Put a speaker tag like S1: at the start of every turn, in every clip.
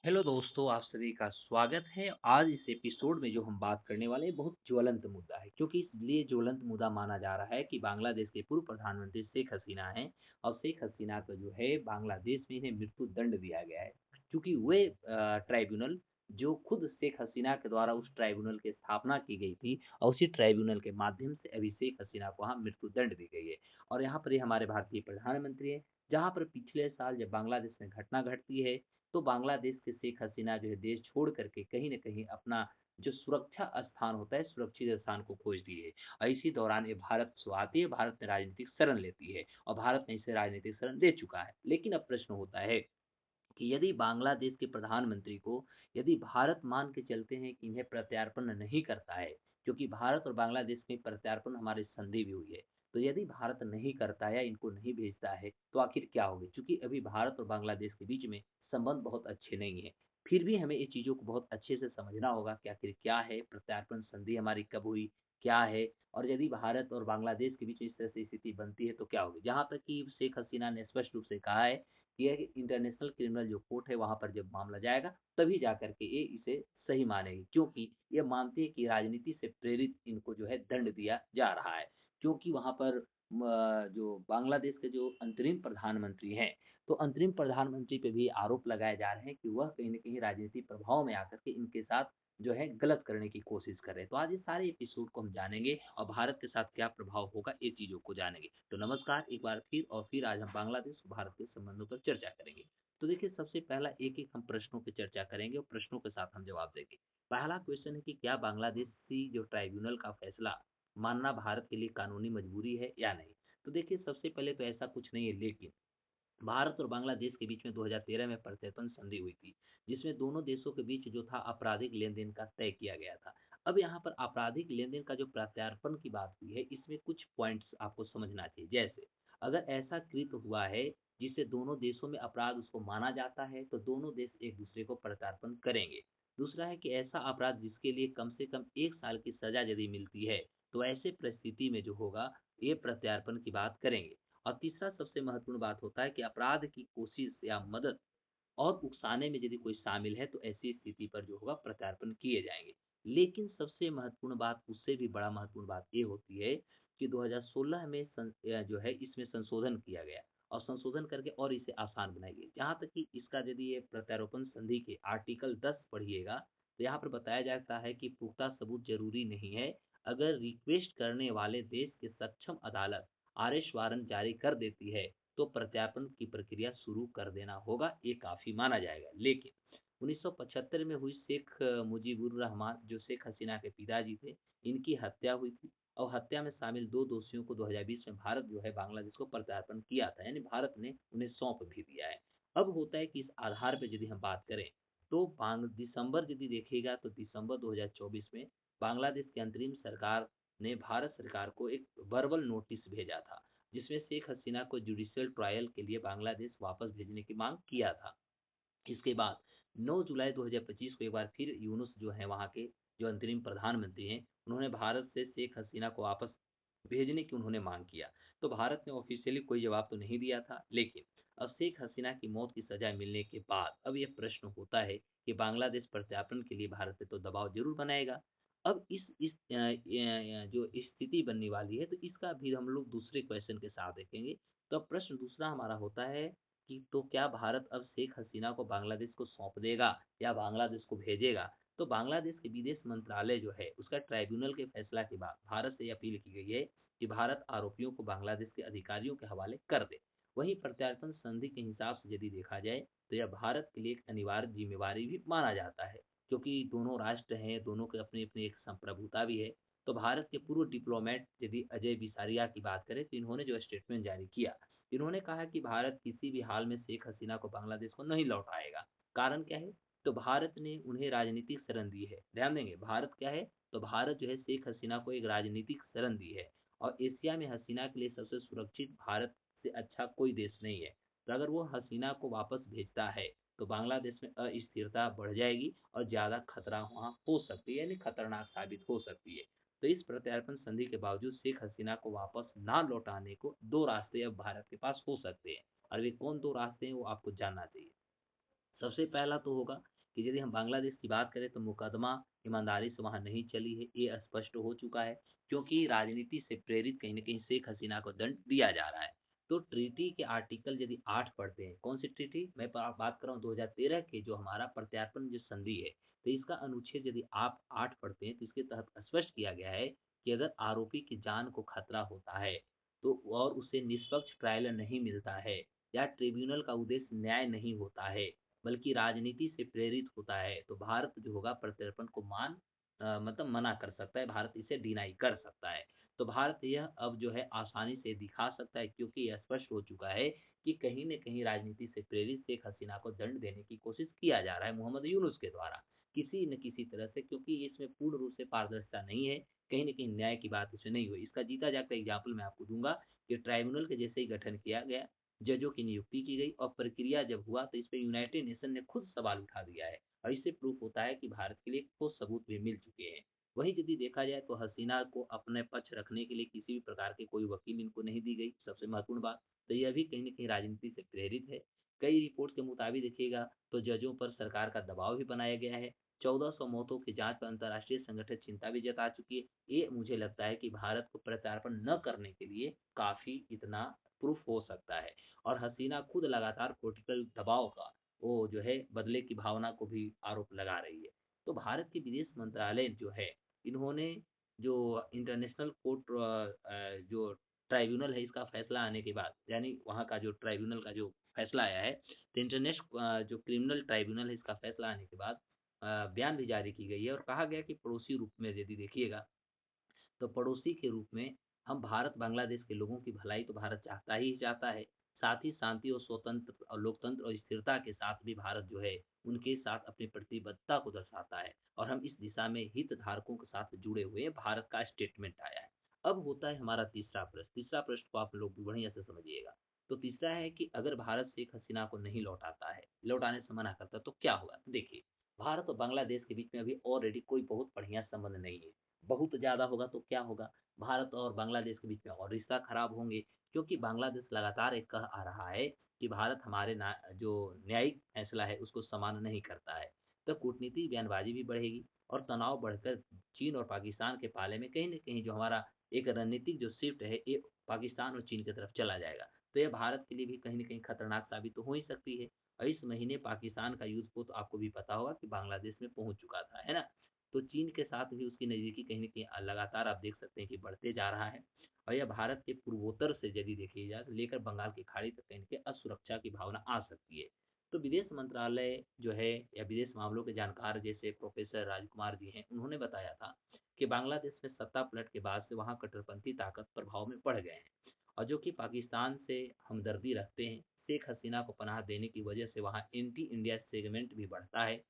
S1: Hello दोस्तों, आप सभी का स्वागत है। आज इस एपिसोड में जो हम बात करने वाले हैं बहुत ज्वलंत मुद्दा है, क्योंकि इसलिए ज्वलंत मुद्दा माना जा रहा है कि बांग्लादेश के पूर्व प्रधानमंत्री शेख हसीना हैं और शेख हसीना का जो है बांग्लादेश में इन्हें मृत्यु दंड दिया गया है। क्योंकि वे ट्राइब्यूनल जो खुद शेख हसीना के द्वारा उस ट्राइब्यूनल की स्थापना की गई थी और उसी ट्राइब्यूनल के माध्यम से अभी शेख हसीना को वहाँ मृत्यु दंड दी गई है। और यहाँ पर ये हमारे भारतीय प्रधानमंत्री है। जहाँ पर पिछले साल जब बांग्लादेश में घटना घटती है तो बांग्लादेश के शेख हसीना जो है देश छोड़ करके कहीं न कहीं अपना जो सुरक्षा स्थान होता है, सुरक्षित स्थान को खोजती है। और इसी दौरान ये भारत को आती है, भारत में राजनीतिक शरण लेती है और भारत ने इसे राजनीतिक शरण दे चुका है। लेकिन अब प्रश्न होता है कि यदि बांग्लादेश के प्रधानमंत्री को यदि भारत मान के चलते हैं कि इन्हें प्रत्यार्पण नहीं करता है, क्योंकि भारत और बांग्लादेश में प्रत्यार्पण हमारी संधि भी हुई है। तो यदि भारत नहीं करता है या इनको नहीं भेजता है, तो आखिर क्या होगी? क्योंकि अभी भारत और बांग्लादेश के बीच में संबंध बहुत अच्छे नहीं है। फिर भी हमें ये चीज़ों को बहुत अच्छे से समझना होगा कि आखिर क्या है, प्रत्यार्पण संधि हमारी कब हुई, क्या है? और यदि भारत और बांग्लादेश के बीच इस तरह से स्थिति बनती है तो क्या होगी? जहाँ तक कि शेख हसीना ने स्पष्ट रूप से कहा है ये है कि इंटरनेशनल क्रिमिनल जो कोर्ट है वहाँ पर जब मामला जाएगा तभी जा कर के ये इसे सही मानेगी, क्योंकि ये मानती है कि राजनीति से प्रेरित इनको जो है दंड दिया जा रहा है। क्योंकि वहाँ पर जो बांग्लादेश के जो अंतरिम प्रधानमंत्री हैं, तो अंतरिम प्रधानमंत्री पे भी आरोप लगाए जा रहे हैं कि वह कहीं न कहीं राजनीतिक प्रभाव में आकर के इनके साथ जो है गलत करने की कोशिश कर रहे हैं। तो आज ये सारे एपिसोड को हम जानेंगे और भारत के साथ क्या प्रभाव होगा ये चीज़ों को जानेंगे। तो नमस्कार एक बार फिर और फिर आज हम बांग्लादेश और भारत के संबंधों पर चर्चा करेंगे। तो देखिए सबसे पहला एक-एक हम प्रश्नों पे चर्चा करेंगे और प्रश्नों के साथ हम जवाब देंगे। पहला क्वेश्चन है कि क्या बांग्लादेशी जो ट्राइब्यूनल का फैसला मानना भारत के लिए कानूनी मजबूरी है या नहीं? तो देखिए सबसे पहले तो ऐसा कुछ नहीं है, लेकिन भारत और बांग्लादेश के बीच में 2013 में प्रत्यर्पण संधि हुई थी, जिसमें दोनों देशों के बीच जो था आपराधिक लेन-देन का तय किया गया था। अब यहाँ पर आपराधिक लेन-देन का जो प्रत्यार्पण की बात हुई है, इसमें कुछ पॉइंट्स आपको समझना चाहिए। जैसे अगर ऐसा कृत्य हुआ है, जिससे दोनों देशों में अपराध उसको माना जाता है, तो दोनों देश एक-दूसरे को प्रत्यार्पण करेंगे। दूसरा है कि ऐसा अपराध जिसके लिए कम से कम 1 साल की सज़ा यदि मिलती है, तो ऐसे परिस्थिति में जो होगा, ये प्रत्यार्पण की बात करेंगे। और तीसरा सबसे महत्वपूर्ण बात होता है कि अपराध की कोशिश या मदद और उकसाने में यदि कोई शामिल है तो ऐसी स्थिति पर जो होगा प्रत्यार्पण किए जाएँगे। लेकिन सबसे महत्वपूर्ण बात उससे भी बड़ा महत्वपूर्ण बात ये होती है कि 2016 में जो है इसमें संशोधन किया गया और संशोधन करके और इसे आसान बनाई गई। जहाँ तक कि इसका यदि ये प्रत्यारोपण संधि के आर्टिकल 10 पढ़िएगा, तो यहाँ पर बताया जाता है कि पुख्ता सबूत ज़रूरी नहीं है, अगर रिक्वेस्ट करने वाले देश की सक्षम अदालत अरेस्ट वारंट जारी कर देती है, तो प्रत्यार्पण की प्रक्रिया शुरू कर देना होगा, ये काफ़ी माना जाएगा। लेकिन 1975 में हुई शेख मुजीबुर रहमान जो शेख हसीना के पिताजी थे, इनकी हत्या हुई थी और हत्या में शामिल 2 दोषियों को 2020 में भारत जो है बांग्लादेश को प्रत्यार्पण किया था, यानी भारत ने उन्हें सौंप भी दिया है। अब होता है कि इस आधार पे यदि हम बात करें, तो दिसंबर यदि देखिएगा तो दिसंबर 2024 में बांग्लादेश की अंतरिम सरकार ने भारत सरकार को एक वर्बल नोटिस भेजा था, जिसमें शेख हसीना को जुडिशियल ट्रायल के लिए बांग्लादेश वापस भेजने की मांग किया था। इसके बाद 9 जुलाई 2025 को एक बार फिर यूनुस जो हैं वहाँ के जो अंतरिम प्रधानमंत्री हैं, उन्होंने भारत से शेख हसीना को वापस भेजने की उन्होंने मांग किया। तो भारत ने ऑफ़िशियली कोई जवाब तो नहीं दिया था, लेकिन अब शेख हसीना की मौत की सज़ा मिलने के बाद अब ये प्रश्न होता है कि बांग्लादेश प्रत्यार्पण के लिए भारत पे तो दबाव ज़रूर बनाएगा। अब इस जो स्थिति बनने वाली है, तो इसका भी हम लोग दूसरे क्वेश्चन के साथ देखेंगे। तो अब प्रश्न दूसरा हमारा होता है कि तो क्या भारत अब शेख हसीना को बांग्लादेश को सौंप देगा या बांग्लादेश को भेजेगा? तो बांग्लादेश के विदेश मंत्रालय जो है, उसका ट्राइब्यूनल के फैसला के बाद भारत से ये अपील की गई है कि भारत आरोपियों को बांग्लादेश के अधिकारियों के हवाले कर दे। वहीं प्रत्यार्पण संधि के हिसाब से यदि देखा जाए, तो यह भारत के लिए एक अनिवार्य जिम्मेवारी भी माना जाता है, क्योंकि दोनों राष्ट्र हैं, दोनों की अपनी-अपनी एक संप्रभुता भी है। तो भारत के पूर्व डिप्लोमेट यदि अजय बिसारिया की बात करें, तो इन्होंने जो स्टेटमेंट जारी किया, इन्होंने कहा कि भारत किसी भी हाल में शेख हसीना को बांग्लादेश को नहीं लौटाएगा। कारण क्या है? तो भारत ने उन्हें राजनीतिक शरण दी है। ध्यान देंगे, भारत क्या है? तो भारत जो है शेख हसीना को एक राजनीतिक शरण दी है और एशिया में हसीना के लिए सबसे सुरक्षित भारत से अच्छा कोई देश नहीं है। तो अगर वो हसीना को वापस भेजता है, तो बांग्लादेश में अस्थिरता बढ़ जाएगी और ज़्यादा खतरा वहाँ हो सकती है, यानी खतरनाक साबित हो सकती है। तो इस प्रत्यार्पण संधि के बावजूद शेख हसीना को वापस ना लौटाने को 2 रास्ते अब भारत के पास हो सकते हैं और वे कौन 2 रास्ते हैं वो आपको जानना चाहिए। सबसे पहला तो होगा कि यदि हम बांग्लादेश की बात करें तो मुकदमा ईमानदारी से वहाँ नहीं चली है, ये स्पष्ट हो चुका है, क्योंकि राजनीति से प्रेरित कहीं न कहीं शेख हसीना को दंड दिया जा रहा है। तो ट्रीटी के आर्टिकल यदि 8 पढ़ते हैं, कौन-सी ट्रीटी? मैं बात कर रहा हूँ 2013 के जो हमारा प्रत्यार्पण जो संधि है, तो इसका अनुच्छेद यदि आप 8 पढ़ते हैं, तो इसके तहत स्पष्ट किया गया है कि अगर आरोपी की जान को खतरा होता है, तो और उसे निष्पक्ष ट्रायल नहीं मिलता है या ट्रिब्यूनल का उद्देश्य न्याय नहीं होता है, बल्कि राजनीति से प्रेरित होता है, तो भारत जो होगा प्रत्यर्पण को मतलब मना कर सकता है, भारत इसे डिनाई कर सकता है। तो भारत यह अब जो है आसानी से दिखा सकता है, क्योंकि यह स्पष्ट हो चुका है कि कहीं न कहीं राजनीति से प्रेरित शेख हसीना को दंड देने की कोशिश किया जा रहा है मोहम्मद यूनुस के द्वारा, किसी न किसी तरह से, क्योंकि इसमें पूर्ण रूप से पारदर्शिता नहीं है, कहीं न कहीं न्याय की बात इसमें नहीं हुई। इसका जीता जागता एग्ज़ाम्पल मैं आपको दूँगा कि ट्राइब्यूनल के जैसे ही गठन किया गया, जजों की नियुक्ति की गई और प्रक्रिया जब हुआ तो इस पे यूनाइटेड नेशन ने खुद सवाल उठा दिया है, और इससे प्रूफ होता है कि भारत के लिए ठोस सबूत भी मिल चुके हैं। वहीं यदि देखा जाए तो हसीना को अपने पक्ष रखने के लिए किसी भी प्रकार के कोई वकील इनको नहीं दी गई, सबसे महत्वपूर्ण बात। तो यह भी कहीं न कहीं राजनीति से प्रेरित है। कई रिपोर्ट के मुताबिक देखिएगा तो जजों पर सरकार का दबाव भी बनाया गया है। 1400 मौतों की जाँच पर अंतर्राष्ट्रीय संगठन चिंता भी जता चुकी है। ये मुझे लगता है कि भारत को प्रत्यार्पण न करने के लिए काफ़ी इतना प्रूफ हो सकता है। और हसीना खुद लगातार पॉलिटिकल दबाव का वो जो है बदले की भावना को भी आरोप लगा रही है। तो भारत के विदेश मंत्रालय जो है, इन्होंने जो इंटरनेशनल कोर्ट जो ट्राइब्यूनल है इसका फैसला आने के बाद, यानी वहाँ का जो ट्राइब्यूनल का जो फैसला आया है, तो इंटरनेशनल जो क्रिमिनल ट्राइब्यूनल है इसका फैसला आने के बाद बयान भी जारी की गई है और कहा गया कि पड़ोसी रूप में यदि देखिएगा तो पड़ोसी के रूप में हम भारत बांग्लादेश के लोगों की भलाई तो भारत चाहता ही चाहता है, साथ ही शांति और स्वतंत्र और लोकतंत्र और स्थिरता के साथ भी भारत जो है उनके साथ अपनी प्रतिबद्धता को दर्शाता है, और हम इस दिशा में हितधारकों के साथ जुड़े हुए हैं, भारत का स्टेटमेंट आया है। अब होता है हमारा तीसरा प्रश्न को आप लोग बढ़िया से समझिएगा। तो तीसरा है कि अगर भारत शेख हसीना को नहीं लौटाता है, लौटाने से मना करता, तो क्या होगा? तो देखिए, भारत और बांग्लादेश के बीच में अभी ऑलरेडी कोई बहुत बढ़िया संबंध नहीं है। बहुत ज़्यादा होगा तो क्या होगा? भारत और बांग्लादेश के बीच में और रिश्ता खराब होंगे, क्योंकि बांग्लादेश लगातार एक कह आ रहा है कि भारत हमारे ना जो न्यायिक फैसला है उसको सम्मान नहीं करता है। तो कूटनीतिक बयानबाजी भी बढ़ेगी और तनाव बढ़कर चीन और पाकिस्तान के पाले में कहीं न कहीं जो हमारा एक रणनीतिक जो शिफ्ट है ये पाकिस्तान और चीन की तरफ चला जाएगा। तो ये भारत के लिए भी कहीं न कहीं खतरनाक साबित तो हो ही सकती है। और इस महीने पाकिस्तान का युद्धपोत आपको भी पता होगा कि बांग्लादेश में पहुँच चुका था, है ना? तो चीन के साथ भी उसकी नज़दीकी कहीं न कहीं लगातार आप देख सकते हैं कि बढ़ते जा रहा है, और यह भारत के पूर्वोत्तर से यदि देखी जाए तो लेकर बंगाल की खाड़ी तक कहीं न कहीं असुरक्षा की भावना आ सकती है। तो विदेश मंत्रालय जो है या विदेश मामलों के जानकार जैसे प्रोफेसर राजकुमार जी हैं, उन्होंने बताया था कि बांग्लादेश में सत्ता पलट के बाद से वहाँ कट्टरपंथी ताकत प्रभाव में बढ़ गए हैं, और जो कि पाकिस्तान से हमदर्दी रखते हैं। शेख हसीना को पनाह देने की वजह से वहाँ एंटी इंडिया सेगमेंट भी बढ़ता है,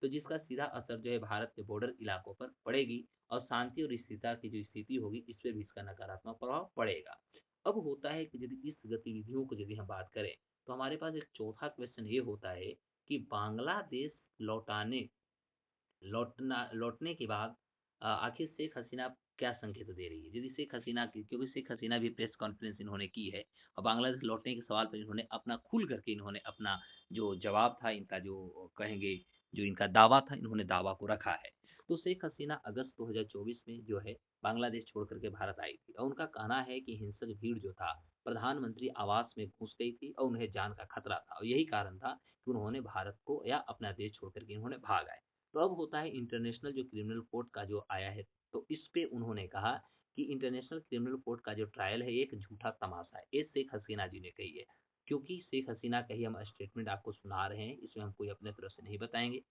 S1: तो जिसका सीधा असर जो है भारत के बॉर्डर इलाकों पर पड़ेगी, और शांति और स्थिरता की जो स्थिति होगी इस पे भी इसका नकारात्मक प्रभाव पड़ेगा। अब होता है कि यदि इस गतिविधियों को यदि हम बात करें, तो हमारे पास एक चौथा क्वेश्चन ये होता है कि बांग्लादेश लौटाने लौटने के बाद आखिर शेख हसीना क्या संकेत दे रही है? यदि शेख हसीना की, क्योंकि शेख हसीना भी प्रेस कॉन्फ्रेंस इन्होंने की है और बांग्लादेश लौटने के सवाल पर इन्होंने अपना खुल करके इन्होंने अपना जो जवाब था इनका, जो कहेंगे जो इनका दावा था, इन्होंने दावा को रखा है। तो शेख हसीना अगस्त 2024 में जो है बांग्लादेश छोड़ करके भारत आई थी, और उनका कहना है कि हिंसक भीड़ जो था प्रधानमंत्री आवास में घुस गई थी और उन्हें जान का खतरा था, और यही कारण था कि उन्होंने भारत को या अपना देश छोड़ करके इन्होंने भाग आए। तो अब होता है इंटरनेशनल जो क्रिमिनल कोर्ट का जो आया है, तो इस पे उन्होंने कहा कि इंटरनेशनल क्रिमिनल कोर्ट का जो ट्रायल है ये एक झूठा तमाशा है, ये शेख हसीना जी ने कही है। क्योंकि शेख हसीना का ही हम स्टेटमेंट आपको सुना रहे हैं, इसमें हम कोई अपने तरफ से नहीं बताएंगे।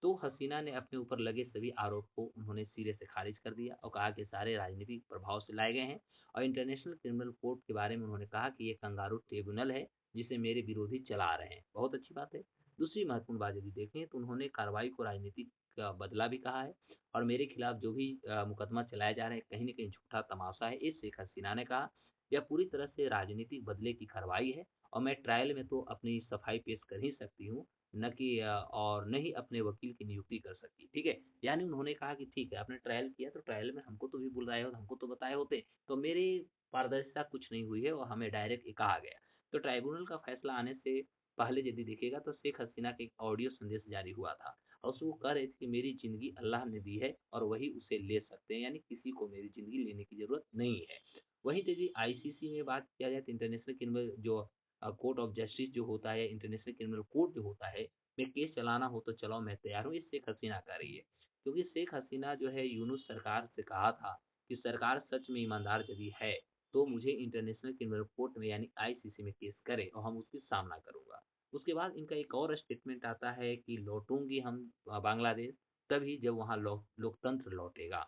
S1: तो हसीना ने अपने ऊपर लगे सभी आरोप को उन्होंने सिरे से खारिज कर दिया और कहा कि सारे राजनीतिक प्रभाव से लाए गए हैं, और इंटरनेशनल क्रिमिनल कोर्ट के बारे में उन्होंने कहा कि ये कंगारू ट्रिब्यूनल है जिसे मेरे विरोधी चला रहे हैं। बहुत अच्छी बात है। दूसरी महत्वपूर्ण बात यदि देखें तो उन्होंने कार्रवाई को राजनीतिक का बदला भी कहा है, और मेरे खिलाफ जो भी मुकदमा चलाए जा रहे हैं कहीं न कहीं झूठा तमाशा है, ये शेख हसीना ने कहा। यह पूरी तरह से राजनीतिक बदले की कार्रवाई है, और मैं ट्रायल में तो अपनी सफाई पेश कर ही सकती हूँ, न कि और न ही अपने वकील की नियुक्ति कर सकती, ठीक है? यानी उन्होंने कहा कि ठीक है, आपने ट्रायल किया तो ट्रायल में हमको तो भी बुलाए हो, हमको तो बताए होते, तो मेरी पारदर्शिता कुछ नहीं हुई है और हमें डायरेक्ट ये कहा गया। तो ट्राइब्यूनल का फैसला आने से पहले यदि देखिएगा तो शेख हसीना का एक ऑडियो संदेश जारी हुआ था और उसमें वो कह रहे थे कि मेरी ज़िंदगी अल्लाह ने दी है और वही उसे ले सकते हैं, यानी किसी को मेरी ज़िंदगी लेने की ज़रूरत नहीं है। वहीं यदि आईसीसी में बात किया जाए तो इंटरनेशनल क्रिमिनल जो कोर्ट ऑफ जस्टिस जो होता है, इंटरनेशनल क्रिमिनल कोर्ट जो होता है, में केस चलाना हो तो चलाओ मैं तैयार हूँ, ये शेख हसीना कह रही है। क्योंकि शेख हसीना जो है यूनुस सरकार से कहा था कि सरकार सच में ईमानदार यदि है, तो मुझे इंटरनेशनल क्रिमिनल कोर्ट में यानी आईसीसी में केस करे और हम उसकी सामना करूँगा। उसके बाद इनका एक और स्टेटमेंट आता है कि लौटूँगी हम बांग्लादेश, तभी जब वहाँ लोकतंत्र लौटेगा।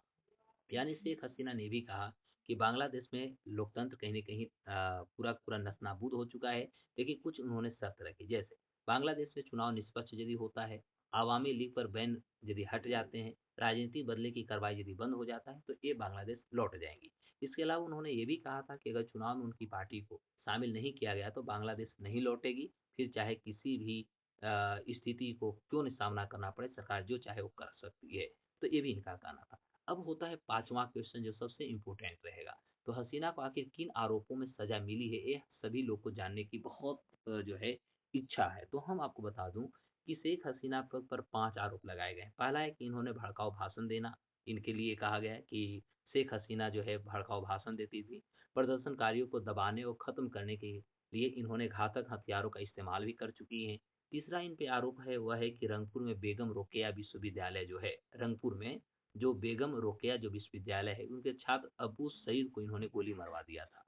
S1: यानी शेख हसीना ने भी कहा कि बांग्लादेश में लोकतंत्र कहीं न कहीं पूरा पूरा नस्तानाबूद हो चुका है, लेकिन कुछ उन्होंने शर्त रखी। जैसे बांग्लादेश में चुनाव निष्पक्ष यदि होता है, अवामी लीग पर बैन यदि हट जाते हैं, राजनीतिक बदले की कार्रवाई यदि बंद हो जाता है, तो ये बांग्लादेश लौट जाएँगी। इसके अलावा उन्होंने ये भी कहा था कि अगर चुनाव में उनकी पार्टी को शामिल नहीं किया गया, तो बांग्लादेश नहीं लौटेगी, फिर चाहे किसी भी स्थिति को क्यों नहीं सामना करना पड़े, सरकार जो चाहे वो कर सकती है। तो ये भी इनका कहना था। अब होता है 5वां क्वेश्चन जो सबसे इम्पोर्टेंट रहेगा। तो हसीना को आखिर किन आरोपों में सज़ा मिली है, ये सभी लोग को जानने की बहुत जो है इच्छा है। तो हम आपको बता दूँ कि शेख हसीना पर 5 आरोप लगाए गए हैं। पहला है कि इन्होंने भड़काऊ भाषण देना, इनके लिए कहा गया है कि शेख हसीना जो है भड़काऊ भाषण देती थी। प्रदर्शनकारियों को दबाने और ख़त्म करने के लिए इन्होंने घातक हथियारों का इस्तेमाल भी कर चुकी हैं। तीसरा इन पे आरोप है वह है कि रंगपुर में बेगम रोकेया विश्वविद्यालय जो है, रंगपुर में जो बेगम रोकेया जो विश्वविद्यालय है, उनके छात्र अबू सईद को इन्होंने गोली मरवा दिया था।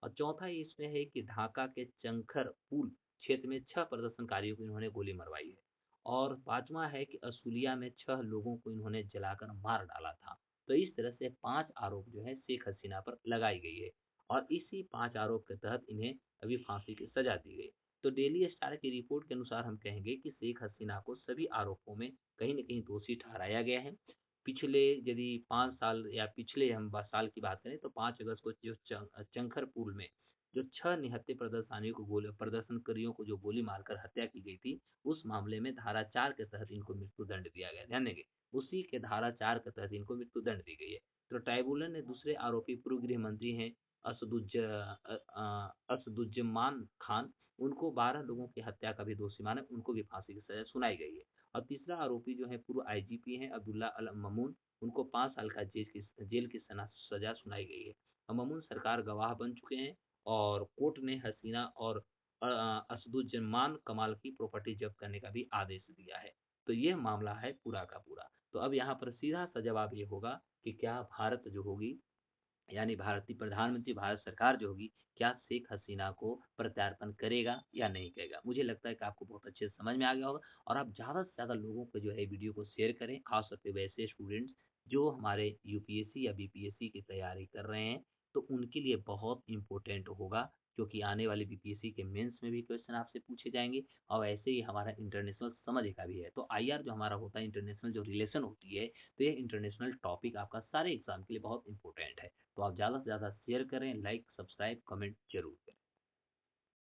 S1: और चौथा इसमें है कि ढाका के चंखर पुल क्षेत्र में 6 प्रदर्शनकारियों को इन्होंने गोली मरवाई है। और 5वां है कि असुलिया में 6 लोगों को इन्होंने जलाकर मार डाला था। तो इस तरह से 5 आरोप जो है शेख हसीना पर लगाई गई है और इसी 5 आरोप के तहत इन्हें अभी फांसी की सजा दी गई। तो डेली स्टार की रिपोर्ट के अनुसार हम कहेंगे कि शेख हसीना को सभी आरोपों में कहीं न कहीं दोषी ठहराया गया है। पिछले यदि 5 साल या पिछले हम ब साल की बात करें तो 5 अगस्त को जो चंखरपुर में जो 6 निहत्थे प्रदर्शनकारियों को जो गोली मारकर हत्या की गई थी, उस मामले में धारा 4 के तहत इनको मृत्युदंड दिया गया। ध्यान देंगे, उसी के धारा 4 के तहत इनको मृत्युदंड दी गई है। तो ट्राइब्यूनल ने दूसरे आरोपी पूर्व गृह मंत्री हैं असदुज्जमान खान, उनको 12 लोगों की हत्या का भी दोषी माना, उनको भी फांसी की सज़ा सुनाई गई है। और तीसरा आरोपी जो है पूर्व आईजीपी हैं अब्दुल्ला अल ममून, उनको 5 साल का जेल की सज़ा सुनाई गई है। ममून सरकार गवाह बन चुके हैं और कोर्ट ने हसीना और असदुज्जमान कमाल की प्रॉपर्टी जब्त करने का भी आदेश दिया है। तो ये मामला है पूरा का पूरा। तो अब यहाँ पर सीधा-सा जवाब ये होगा कि क्या भारत जो होगी यानी भारतीय प्रधानमंत्री भारत सरकार जो होगी, क्या शेख हसीना को प्रत्यार्पण करेगा या नहीं करेगा? मुझे लगता है कि आपको बहुत अच्छे से समझ में आ गया होगा और आप ज़्यादा से ज़्यादा लोगों को जो है वीडियो को शेयर करें, खास तौर पे वैसे स्टूडेंट्स जो हमारे यूपीएससी या बीपीएससी की तैयारी कर रहे हैं, तो उनके लिए बहुत इम्पोर्टेंट होगा क्योंकि आने वाले बीपीएससी के मेंस में भी क्वेश्चन आपसे पूछे जाएँगे और ऐसे ही हमारा इंटरनेशनल समझ का भी है। तो आईआर जो हमारा होता है, इंटरनेशनल जो रिलेशन होती है, तो ये इंटरनेशनल टॉपिक आपका सारे एग्ज़ाम के लिए बहुत इम्पोर्टेंट है। तो आप ज़्यादा से ज़्यादा शेयर करें, लाइक, सब्सक्राइब, कमेंट ज़रूर करें।